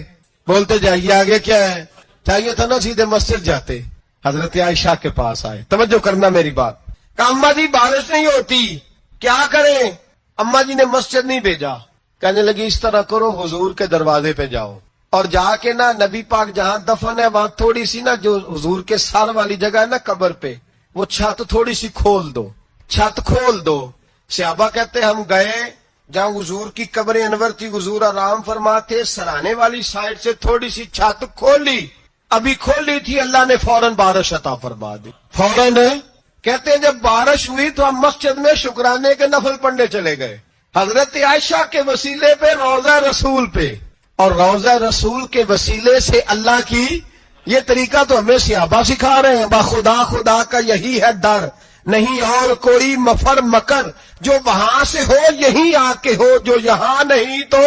بولتے جائیے آگے کیا ہے، چاہیے تھا نا سیدھے مسجد جاتے، حضرت عائشہ کے پاس آئے۔ توجہ کرنا میری بات، کہ اماں جی بارش نہیں ہوتی کیا کریں؟ اماں جی نے مسجد نہیں بھیجا، کہنے لگی اس طرح کرو حضور کے دروازے پہ جاؤ اور جا کے نا نبی پاک جہاں دفن ہے وہاں تھوڑی سی نا جو حضور کے سر والی جگہ ہے نا قبر پہ، وہ چھت تھوڑی سی کھول دو، چھت کھول دو۔ صحابہ کہتے ہم گئے جہاں حضور کی قبر انور تھی، حضور آرام فرماتے، سرانے والی سائڈ سے تھوڑی سی چھت کھولی، ابھی کھولی تھی اللہ نے فوراً بارش عطا فرما دی، فوراً۔ کہتے ہیں جب بارش ہوئی تو ہم مسجد میں شکرانے کے نفل پڑھنے چلے گئے، حضرت عائشہ کے وسیلے پہ روضہ رسول پہ، اور روضہ رسول کے وسیلے سے اللہ کی یہ طریقہ تو ہمیں صحابہ سکھا رہے ہیں، خدا خدا کا یہی ہے ڈر، نہیں اور کوئی مفر مکر، جو وہاں سے ہو یہیں آ کے ہو، جو یہاں نہیں تو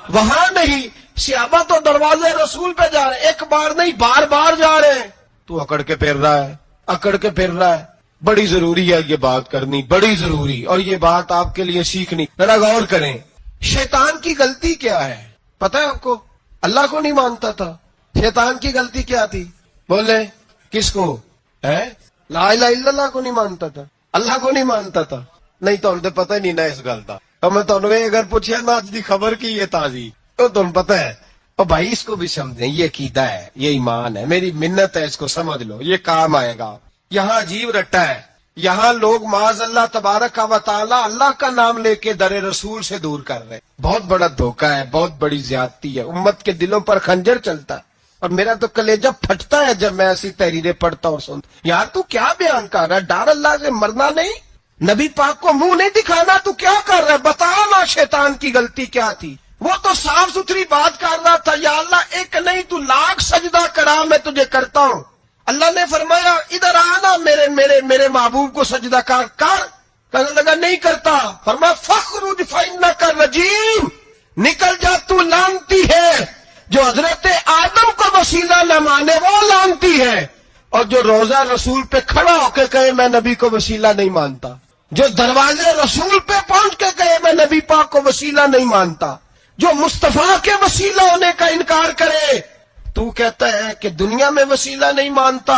وہاں نہیں۔ صحابہ تو دروازے رسول پہ جا رہے ہیں، ایک بار نہیں بار بار جا رہے ہیں، تو اکڑ کے پھر رہا ہے، اکڑ کے پھر رہا ہے۔ بڑی ضروری ہے یہ بات کرنی، بڑی ضروری، اور یہ بات آپ کے لیے سیکھنی، ذرا غور کریں۔ شیطان کی غلطی کیا ہے پتہ ہے آپ کو؟ اللہ کو نہیں مانتا تھا۔ شیطان کی غلطی کیا تھی؟ بولے کس کو ہے؟ لا الہ الا اللہ کو نہیں مانتا تھا، اللہ کو نہیں مانتا تھا۔ نہیں تو ہم تو پتہ ہی نہیں نہ اس گل کا، تو میں تمہیں اگر پوچھا نا آج دی خبر کی یہ تازی تو تم پتہ ہے، اور بھائی اس کو بھی سمجھیں، یہ عقیدہ ہے، یہ ایمان ہے، میری منت ہے، اس کو سمجھ لو، یہ کام آئے گا۔ یہاں عجیب رٹا ہے، یہاں لوگ معاذ اللہ تبارک و تعالی اللہ کا نام لے کے در رسول سے دور کر رہے ہیں۔ بہت بڑا دھوکہ ہے، بہت بڑی زیادتی ہے، امت کے دلوں پر خنجر چلتا ہے، اور میرا تو کلیجہ پھٹتا ہے جب میں ایسی تحریریں پڑھتا اور سنتا۔ یار تو کیا بیان کر رہا ہے؟ ڈر اللہ سے مرنا نہیں، نبی پاک کو منہ نہیں دکھانا، تو کیا کر رہا ہے؟ بتا نا شیطان کی غلطی کیا تھی؟ وہ تو صاف ستھری بات کر رہا تھا، یا اللہ ایک نہیں تو لاکھ سجدہ کرا میں تجھے کرتا ہوں۔ اللہ نے فرمایا ادھر آنا، میرے محبوب کو سجدہ کر۔ کہنے لگا نہیں کرتا، فرمایا فخرج فإنک رجیم، نکل جا تو لعنتی ہے۔ جو حضرت آدم کو وسیلہ نہ مانے وہ لعنتی ہے، اور جو روزہ رسول پہ کھڑا ہو کے کہے میں نبی کو وسیلہ نہیں مانتا، جو دروازے رسول پہ پہنچ کے کہے میں نبی پاک کو وسیلہ نہیں مانتا، جو مصطفیٰ کے وسیلہ ہونے کا انکار کرے، تو کہتا ہے کہ دنیا میں وسیلہ نہیں مانتا،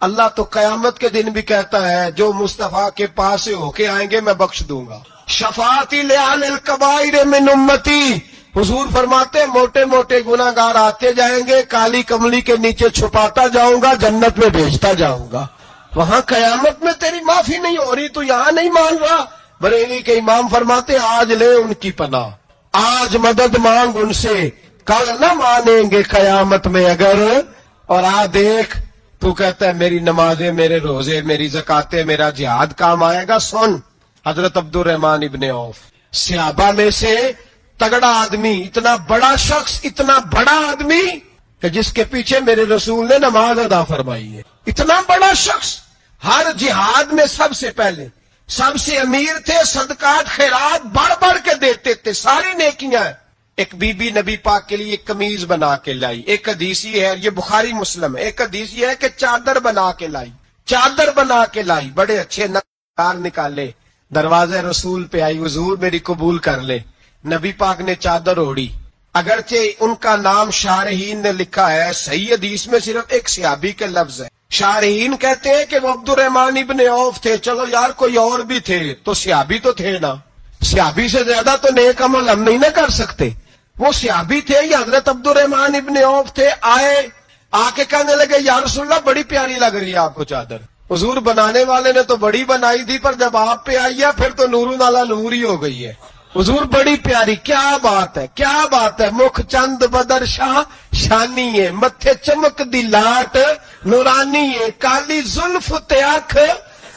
اللہ تو قیامت کے دن بھی کہتا ہے جو مصطفیٰ کے پاس سے ہو کے آئیں گے میں بخش دوں گا۔ شفاعتی لأہل الکبائر من امتی، حضور فرماتے موٹے موٹے گناہگار آتے جائیں گے، کالی کملی کے نیچے چھپاتا جاؤں گا، جنت میں بھیجتا جاؤں گا۔ وہاں قیامت میں تیری معافی نہیں ہو رہی، تو یہاں نہیں مان رہا۔ بریلی کے امام فرماتے آج لے ان کی پناہ، آج مدد مانگ ان سے، کل نہ مانیں گے قیامت میں اگر۔ اور دیکھ تو کہتا ہے میری نمازیں، میرے روزے، میری زکاتیں، میرا جہاد کام آئے گا۔ سن، حضرت عبد الرحمن ابن عوف صحابہ میں سے تگڑا آدمی، اتنا بڑا شخص، اتنا بڑا آدمی، کہ جس کے پیچھے میرے رسول نے نماز ادا فرمائی ہے. اتنا بڑا شخص ہر جہاد میں سب سے پہلے سب سے امیر تھے, صدقات خیرات بڑھ بڑھ کے دیتے تھے, ساری نیکیاں. ایک بی بی نبی پاک کے لیے قمیض بنا کے لائی. ایک حدیث یہ ہے, یہ بخاری مسلم ہے, ایک حدیث یہ ہے کہ چادر بنا کے لائی, چادر بنا کے لائی, بڑے اچھے نقار نکالے, دروازے رسول پہ آئی, حضور میری قبول کر لے. نبی پاک نے چادر اوڑی. اگرچہ ان کا نام شارحین نے لکھا ہے, صحیح حدیث میں صرف ایک صحابی کے لفظ ہے. شارحین کہتے ہیں کہ وہ عبد الرحمن ابن عوف تھے. چلو یار کوئی اور بھی تھے تو صحابی تو تھے نا, صحابی سے زیادہ تو نیک عمل ہم نہیں نہ کر سکتے. وہ صحابی تھے, یہ حضرت عبد الرحمن ابن عوف تھے. آئے, آ کے کہنے لگے یا رسول اللہ بڑی پیاری لگ رہی ہے آپ کو چادر. حضور بنانے والے نے تو بڑی بنائی تھی, پر جب آپ پہ آئی ہے پھر تو نور نالا نور ہی ہو گئی ہے. حضور بڑی پیاری, کیا بات ہے, کیا بات ہے. مکھ چند بدر شاہ شانی ہے, متھے چمک دی لاٹ نورانی ہے, کالی زلف تے اکھ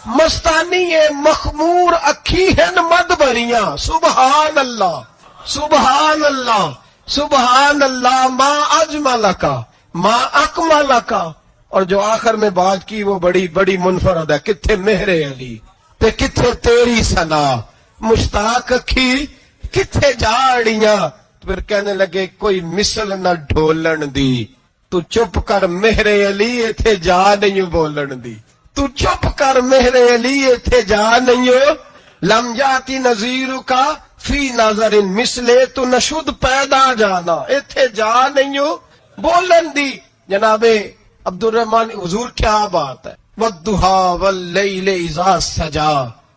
مستانی ہے, مخمور اکھی ہن مد بھریاں. سبحان اللہ سبحان اللہ سبحان اللہ. ما اجمل کا ما اکمل کا. اور جو آخر میں بات کی وہ بڑی بڑی منفرد ہے, کتھے مہر علی تے کتھے تیری ثنا, مشتاق اکھی کتھے جاڑیاں. پھر کہنے لگے کوئی مثل نہ ڈھولن دی, تو چپ کر مہر علی ایتھے جا نہیں بولن دی. تو چپ کر مہر علی ایتھے جا نہیں. لم جاتی نظیر کا فی نظر مثلے, تو نشد پیدا جانا ایتھے جا نہیں بولن دی. جناب عبد الرحمن, حضور کیا بات ہے. والضحی واللیل اذا سجا,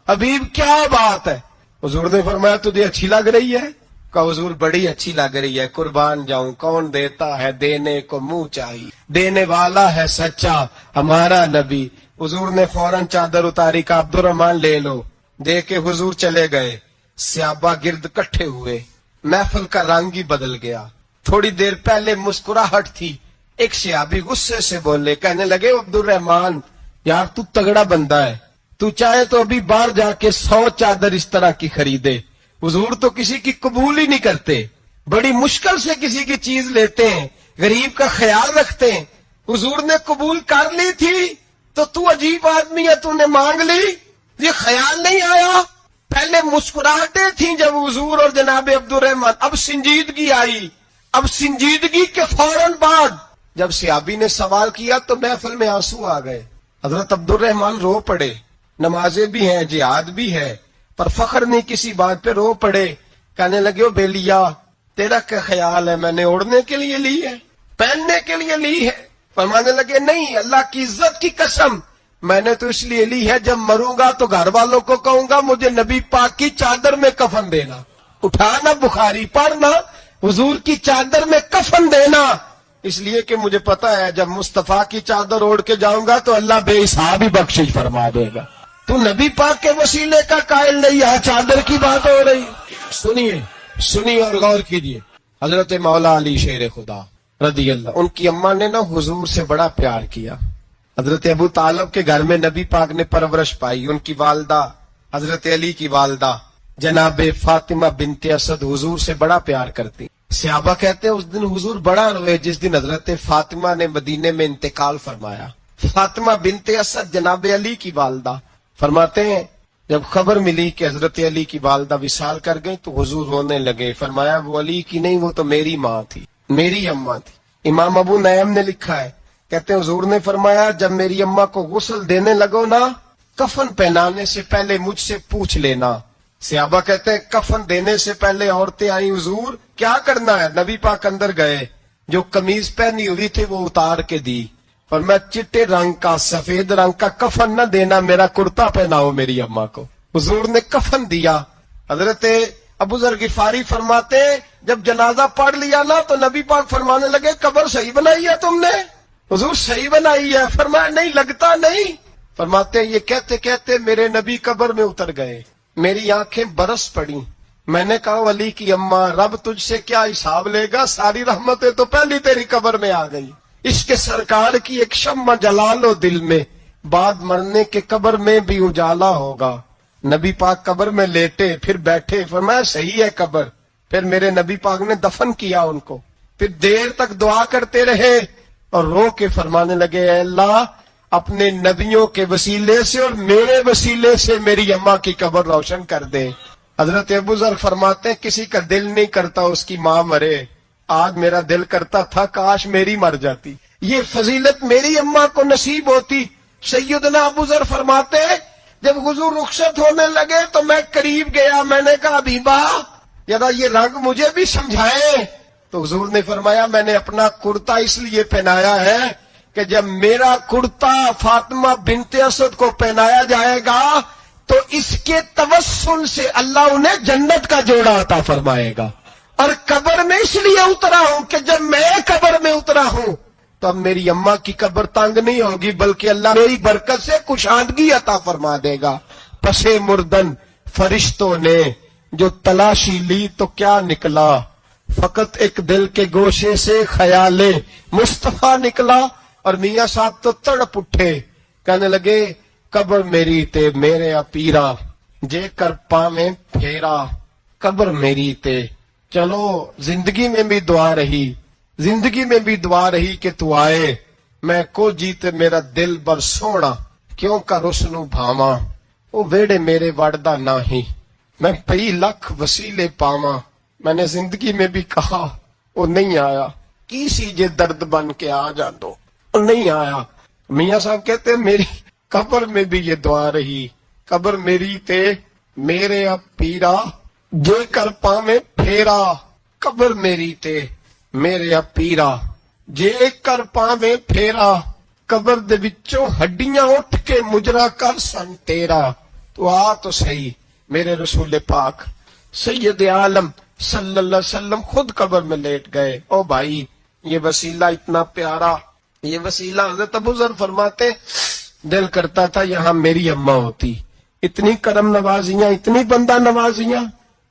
حبیب کیا بات ہے. حضور نے فرمایا تجھے اچھی لگ رہی ہے؟ کہا حضور بڑی اچھی لگ رہی ہے, قربان جاؤں, کون دیتا ہے دینے کو منہ چاہیے, دینے والا ہے سچا ہمارا نبی. حضور نے فوراً چادر اتاری, کا عبد الرحمن لے لو. دے کے حضور چلے گئے. صحابہ گرد کٹھے ہوئے, محفل کا رنگ ہی بدل گیا. تھوڑی دیر پہلے مسکراہٹ تھی. ایک صحابی غصے سے بولے, کہنے لگے عبد الرحمن یار تو تگڑا بندہ ہے, تو چاہے تو ابھی باہر جا کے 100 چادر اس طرح کی خریدے. حضور تو کسی کی قبول ہی نہیں کرتے, بڑی مشکل سے کسی کی چیز لیتے ہیں, غریب کا خیال رکھتے ہیں. حضور نے قبول کر لی تھی تو عجیب آدمی ہے, تو نے مانگ لی, یہ خیال نہیں آیا. پہلے مسکراہٹیں تھیں جب حضور اور جناب عبد الرحمن, اب سنجیدگی آئی. اب سنجیدگی کے فوراً بعد جب صحابی نے سوال کیا تو محفل میں آنسو آ گئے. حضرت عبد الرحمن رو پڑے, نمازیں بھی ہیں, جہاد بھی ہے, پر فخر نہیں کسی بات پہ, رو پڑے. کہنے لگے او بیلیا تیرا کیا خیال ہے, میں نے اوڑھنے کے لیے لی ہے, پہننے کے لیے لی ہے؟ فرمانے لگے نہیں, اللہ کی عزت کی قسم, میں نے تو اس لیے لی ہے جب مروں گا تو گھر والوں کو کہوں گا مجھے نبی پاک کی چادر میں کفن دینا. اٹھانا بخاری پڑھنا, حضور کی چادر میں کفن دینا, اس لیے کہ مجھے پتا ہے جب مصطفیٰ کی چادر اوڑھ کے جاؤں گا تو اللہ بے حساب ہی بخشش فرما دے گا. تو نبی پاک کے وسیلے کا قائل نہیں ہے, چادر کی بات ہو رہی. سنیے اور غور کیجیے. حضرت مولا علی شیر خدا رضی اللہ, ان کی اماں نے نا حضور سے بڑا پیار کیا. حضرت ابو طالب کے گھر میں نبی پاک نے پرورش پائی. ان کی والدہ حضرت علی کی والدہ جناب فاطمہ بنت اسد حضور سے بڑا پیار کرتی. صحابہ کہتے ہیں اس دن حضور بڑا روئے جس دن حضرت فاطمہ نے مدینے میں انتقال فرمایا. فاطمہ بنت اسد جناب علی کی والدہ فرماتے ہیں جب خبر ملی کہ حضرت علی کی والدہ وصال کر گئی تو حضور رونے لگے. فرمایا وہ علی کی نہیں, وہ تو میری ماں تھی, میری اماں تھی. امام ابو نعیم نے لکھا ہے, کہتے ہیں حضور نے فرمایا جب میری اماں کو غسل دینے لگو نا, کفن پہنانے سے پہلے مجھ سے پوچھ لینا. صحابہ کہتے ہیں کفن دینے سے پہلے عورتیں آئیں, حضور کیا کرنا ہے؟ نبی پاک اندر گئے, جو قمیض پہنی ہوئی تھی وہ اتار کے دی. فرمایا چٹے رنگ کا سفید رنگ کا کفن نہ دینا, میرا کرتا پہناؤ میری اماں کو. حضور نے کفن دیا. حضرت ابو ذر غفاری فرماتے جب جنازہ پڑھ لیا نا تو نبی پاک فرمانے لگے قبر صحیح بنائی ہے تم نے؟ حضور صحیح بنائی ہے. فرمایا نہیں لگتا نہیں. فرماتے یہ کہتے کہتے میرے نبی قبر میں اتر گئے, میری آنکھیں برس پڑی. میں نے کہا ولی کی اماں رب تجھ سے کیا حساب لے گا, ساری رحمتیں تو پہلی تیری قبر میں آ گئی. عشق سرکار کی ایک شمع جلا لو دل میں, بعد مرنے کے قبر میں بھی اجالا ہوگا. نبی پاک قبر میں لیٹے پھر بیٹھے, فرمایا صحیح ہے قبر. پھر میرے نبی پاک نے دفن کیا ان کو. پھر دیر تک دعا کرتے رہے اور رو کے فرمانے لگے اے اللہ اپنے نبیوں کے وسیلے سے اور میرے وسیلے سے میری اماں کی قبر روشن کر دے۔ حضرت ابو ذر فرماتے ہیں کسی کا دل نہیں کرتا اس کی ماں مرے، آج میرا دل کرتا تھا کاش میری مر جاتی، یہ فضیلت میری اماں کو نصیب ہوتی۔ سیدنا ابو ذر فرماتے ہیں جب حضور رخصت ہونے لگے تو میں قریب گیا، میں نے کہا حبیبہ ذرا یہ رنگ مجھے بھی سمجھائیں، تو حضور نے فرمایا میں نے اپنا کرتا اس لیے پہنایا ہے کہ جب میرا کرتا فاطمہ بنت اسد کو پہنایا جائے گا تو اس کے توسل سے اللہ انہیں جنت کا جوڑا عطا فرمائے گا، اور قبر میں اس لیے اترا ہوں کہ جب میں قبر میں اترا ہوں تو اب میری اماں کی قبر تنگ نہیں ہوگی بلکہ اللہ میری برکت سے کشادگی عطا فرما دے گا۔ پس مردن فرشتوں نے جو تلاشی لی تو کیا نکلا، فقط ایک دل کے گوشے سے خیال مصطفیٰ نکلا، اور میاں صاحب تو تڑپ اٹھے، کہنے لگے قبر میری تے میرے پیرا جے کر پاویں پھیرا، قبر میری تے۔ چلو زندگی میں بھی دعا رہی، زندگی میں بھی دعا رہی کہ تو آئے، میں کو جیتے میرا دل بر سونا کیوں کر اس نو بھاواں، او ویڑے میرے وڑدا نہیں میں پئی لکھ وسیلے پاواں۔ میں نے زندگی میں بھی کہا وہ نہیں آیا، کی سی جے درد بن کے آ جاندو، وہ نہیں آیا۔ میاں صاحب کہتے ہیں میری قبر میں بھی یہ دعا رہی، قبر میری تے میرے اب پیرا جے کر پاویں پھیرا، قبر میری تے میرے اب پیرا جے کر پاویں پھیرا، قبر دے وچوں ہڈیاں اٹھ کے مجرا کر سن تیرا۔ تو آ تو صحیح میرے رسول پاک سید عالم صلی اللہ علیہ وسلم خود قبر میں لیٹ گئے۔ او بھائی یہ وسیلہ اتنا پیارا، یہ وسیلہ حضرت ابو ذر فرماتے دل کرتا تھا یہاں میری اماں ہوتی، اتنی کرم نوازیاں، اتنی بندہ نوازیاں،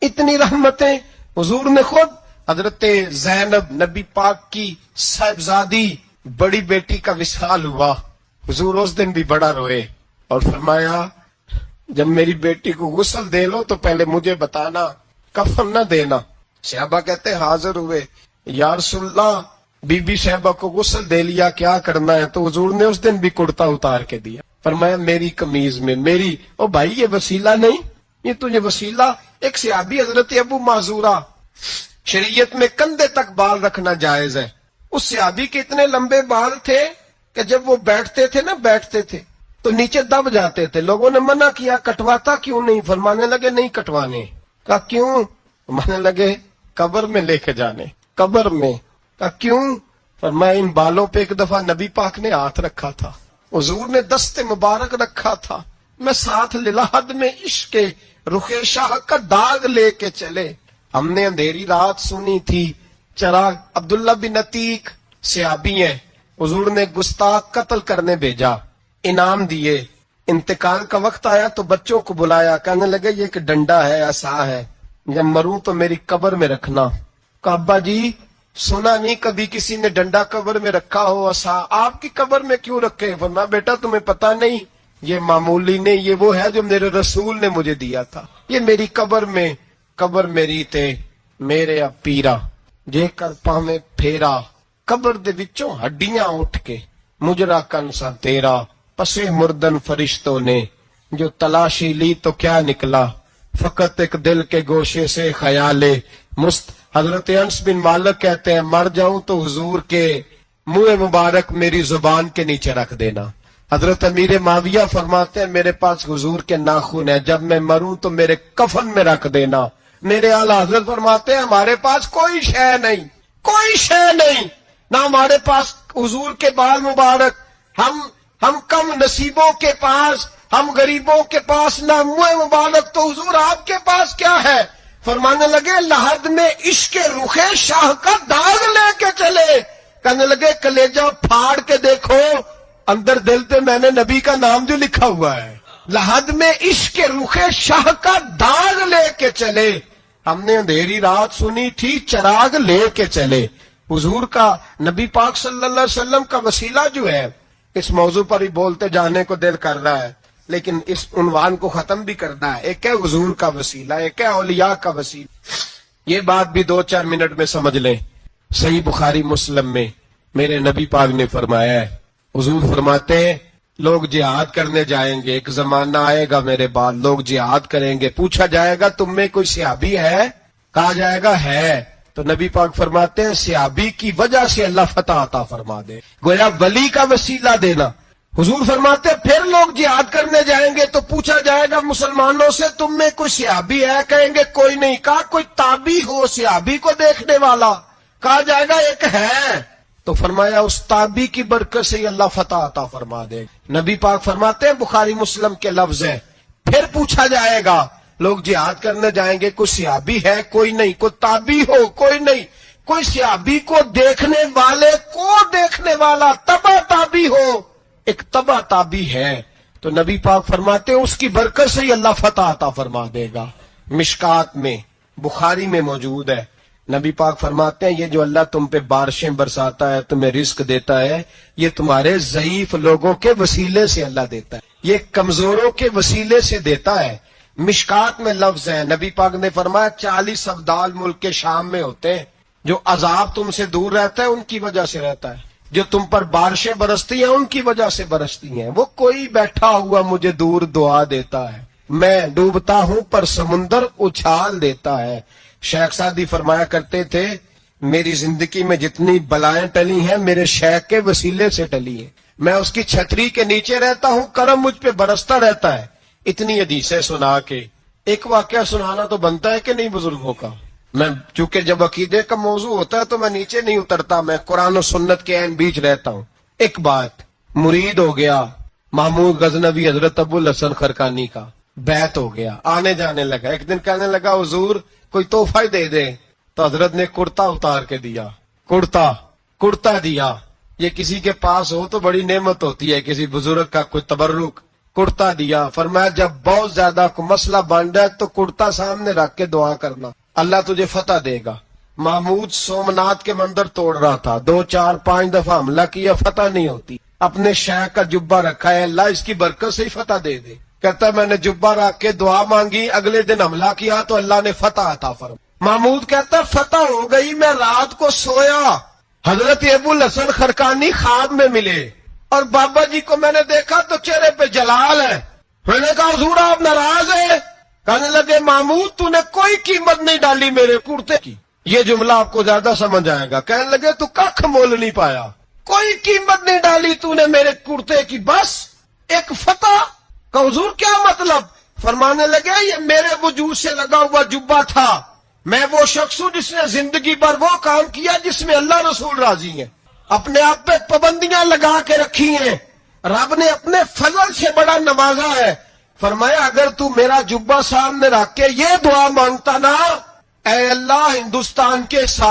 اتنی رحمتیں۔ حضور نے خود حضرت زینب نبی پاک کی صاحبزادی بڑی بیٹی کا وصال ہوا، حضور اس دن بھی بڑا روئے اور فرمایا جب میری بیٹی کو غسل دے لو تو پہلے مجھے بتانا، کفن نہ دینا۔ صحابہ کہتے حاضر ہوئے، یا رسول اللہ بی بی صاحبہ کو غسل دے لیا کیا کرنا ہے، تو حضور نے اس دن بھی کرتا اتار کے دیا، فرمایا میری قمیض میں میری۔ او بھائی یہ وسیلہ نہیں، یہ تو یہ وسیلہ۔ ایک صحابی حضرت ابو معذورہ، شریعت میں کندھے تک بال رکھنا جائز ہے، اس صحابی کے اتنے لمبے بال تھے کہ جب وہ بیٹھتے تھے تو نیچے دب جاتے تھے، لوگوں نے منع کیا کٹواتا کیوں نہیں، فرمانے لگے نہیں کٹوانے، کہا کیوں، فرمانے لگے قبر میں لے کے جانے، قبر میں، کہا کیوں، فرمایا ان بالوں پہ ایک دفعہ نبی پاک نے ہاتھ رکھا تھا، حضور نے دست مبارک رکھا تھا، میں ساتھ للحد میں عشق رخ شاہ کا داغ لے کے چلے، ہم نے اندھیری رات سنی تھی چراغ۔ عبداللہ بن عتیق صحابی ہیں، حضور نے گستاخ قتل کرنے بھیجا، انعام دیے، انتقال کا وقت آیا تو بچوں کو بلایا، کہنے لگے یہ ایک ڈنڈا ہے عصا ہے، جب مروں تو میری قبر میں رکھنا۔ کہا ابا جی سنا نہیں کبھی کسی نے ڈنڈا قبر میں رکھا ہو، عصا آپ کی قبر میں کیوں رکھے؟ فرمایا بیٹا تمہیں پتہ نہیں، یہ معمولی نہیں، یہ وہ ہے جو میرے رسول نے مجھے دیا تھا، یہ میری قبر میں، قبر میری تے میرے اب پیرا جے کر پاویں پھیرا، قبر دے وچوں ہڈیاں اٹھ کے مجرا کن سا تیرا۔ پسے مردن فرشتوں نے جو تلاشی لی تو کیا نکلا، فقط ایک دل کے گوشے سے خیال حضرت انس بن مالک کہتے ہیں مر جاؤں تو حضور کے منہ مبارک میری زبان کے نیچے رکھ دینا۔ حضرت امیر معاویہ فرماتے ہیں میرے پاس حضور کے ناخن ہیں، جب میں مروں تو میرے کفن میں رکھ دینا۔ میرے اعلیٰ حضرت فرماتے ہیں ہمارے پاس کوئی شے نہیں، کوئی شے نہیں، نہ ہمارے پاس حضور کے بال مبارک، ہم کم نصیبوں کے پاس، ہم غریبوں کے پاس نہ منہ مبارک، تو حضور آپ کے پاس کیا ہے؟ فرمانے لگے لحد میں عشق رخ شاہ کا داغ لے کے چلے، کہنے لگے کلیجہ پھاڑ کے دیکھو اندر دل پہ میں نے نبی کا نام جو لکھا ہوا ہے، لحد میں عشق رخ شاہ کا داغ لے کے چلے، ہم نے اندھیری رات سنی تھی چراغ لے کے چلے۔ حضور کا نبی پاک صلی اللہ علیہ وسلم کا وسیلہ جو ہے، اس موضوع پر ہی بولتے جانے کو دل کر رہا ہے لیکن اس عنوان کو ختم بھی کرنا ہے۔ ایک ہے حضور کا وسیلہ، ایک ہے اولیاء کا وسیلہ۔ یہ بات بھی 2-4 منٹ میں سمجھ لیں۔ صحیح بخاری مسلم میں میرے نبی پاک نے فرمایا ہے، حضور فرماتے ہیں لوگ جہاد کرنے جائیں گے، ایک زمانہ آئے گا میرے بعد لوگ جہاد کریں گے، پوچھا جائے گا تم میں کوئی صحابی ہے؟ کہا جائے گا ہے، تو نبی پاک فرماتے ہیں صحابی کی وجہ سے اللہ فتح عطا فرما دے، گویا ولی کا وسیلہ دینا۔ حضور فرماتے ہیں پھر لوگ جہاد کرنے جائیں گے تو پوچھا جائے گا مسلمانوں سے تم میں کوئی صحابی ہے؟ کہیں گے کوئی نہیں۔ کہا کوئی تابعی ہو صحابی کو دیکھنے والا؟ کہا جائے گا ایک ہے، تو فرمایا اس تابعی کی برکت سے ہی اللہ فتح عطا فرما دے۔ نبی پاک فرماتے ہیں بخاری مسلم کے لفظ ہیں، پھر پوچھا جائے گا لوگ جہاد کرنے جائیں گے کوئی صحابی ہے؟ کوئی نہیں۔ کوئی تابعی ہو؟ کوئی نہیں۔ کوئی صحابی کو دیکھنے والے کو دیکھنے والا تبع تابعی ہو؟ ایک تبع تابعی ہے، تو نبی پاک فرماتے ہیں اس کی برکت سے ہی اللہ فتح عطا فرما دے گا۔ مشکات میں بخاری میں موجود ہے، نبی پاک فرماتے ہیں یہ جو اللہ تم پہ بارشیں برساتا ہے، تمہیں رزق دیتا ہے، یہ تمہارے ضعیف لوگوں کے وسیلے سے اللہ دیتا ہے، یہ کمزوروں کے وسیلے سے دیتا ہے۔ مشکات میں لفظ ہے، نبی پاک نے فرمایا 40 ابدال ملک کے شام میں ہوتے ہیں، جو عذاب تم سے دور رہتا ہے ان کی وجہ سے رہتا ہے، جو تم پر بارشیں برستی ہیں ان کی وجہ سے برستی ہیں۔ وہ کوئی بیٹھا ہوا مجھے دور دعا دیتا ہے، میں ڈوبتا ہوں پر سمندر اچھال دیتا ہے۔ شیخ سعدی فرمایا کرتے تھے میری زندگی میں جتنی بلائیں ٹلی ہیں میرے شیخ کے وسیلے سے ٹلی ہیں، میں اس کی چھتری کے نیچے رہتا ہوں، کرم مجھ پہ برستا رہتا ہے۔ اتنی حدیثیں سنا کے ایک واقعہ سنانا تو بنتا ہے کہ نہیں بزرگوں کا؟ میں چونکہ جب عقیدے کا موضوع ہوتا ہے تو میں نیچے نہیں اترتا، میں قرآن و سنت کے عین بیچ رہتا ہوں۔ ایک بات، مرید ہو گیا محمود غزنوی حضرت ابو الحسن خرقانی کا، بیعت ہو گیا، آنے جانے لگا۔ ایک دن کہنے لگا حضور کوئی تحفہ ہی دے دے، تو حضرت نے کرتا اتار کے دیا، کرتا دیا۔ یہ کسی کے پاس ہو تو بڑی نعمت ہوتی ہے، کسی بزرگ کا کوئی تبرک، کرتا دیا۔ فرمایا جب بہت زیادہ کوئی مسئلہ بن جائے تو کرتا سامنے رکھ کے دعا کرنا، اللہ تجھے فتح دے گا۔ محمود سومنات کے مندر توڑ رہا تھا، 2 4 5 دفعہ حملہ کیا، فتح نہیں ہوتی، اپنے شیخ کا جبہ رکھا ہے، اللہ اس کی برکت سے ہی فتح دے دے۔ کہتا میں نے جبہ رکھ کے دعا مانگی، اگلے دن حملہ کیا تو اللہ نے فتح عطا فرمایا۔ محمود کہتا فتح ہو گئی، میں رات کو سویا، حضرت ابو الحسن خرقانی خواب میں ملے اور بابا جی کو میں نے دیکھا تو چہرے پہ جلال ہے۔ میں نے کہا حضور آپ ناراض ہیں؟ کہنے لگے محمود تو نے کوئی قیمت نہیں ڈالی میرے کرتے کی۔ یہ جملہ آپ کو زیادہ سمجھ آئے گا۔ کہنے لگے تو ککھ مول نہیں پایا، کوئی قیمت نہیں ڈالی تو نے میرے کرتے کی، بس ایک فتح۔ کہ حضور کیا مطلب؟ فرمانے لگے یہ میرے وجود سے لگا ہوا جبہ تھا، میں وہ شخص ہوں جس نے زندگی بھر وہ کام کیا جس میں اللہ رسول راضی ہیں، اپنے آپ پہ پابندیاں لگا کے رکھی ہیں، رب نے اپنے فضل سے بڑا نوازا ہے۔ فرمایا اگر تو میرا جبہ سامنے رکھ کے یہ دعا مانگتا نا، اے اللہ ہندوستان کے ساتھ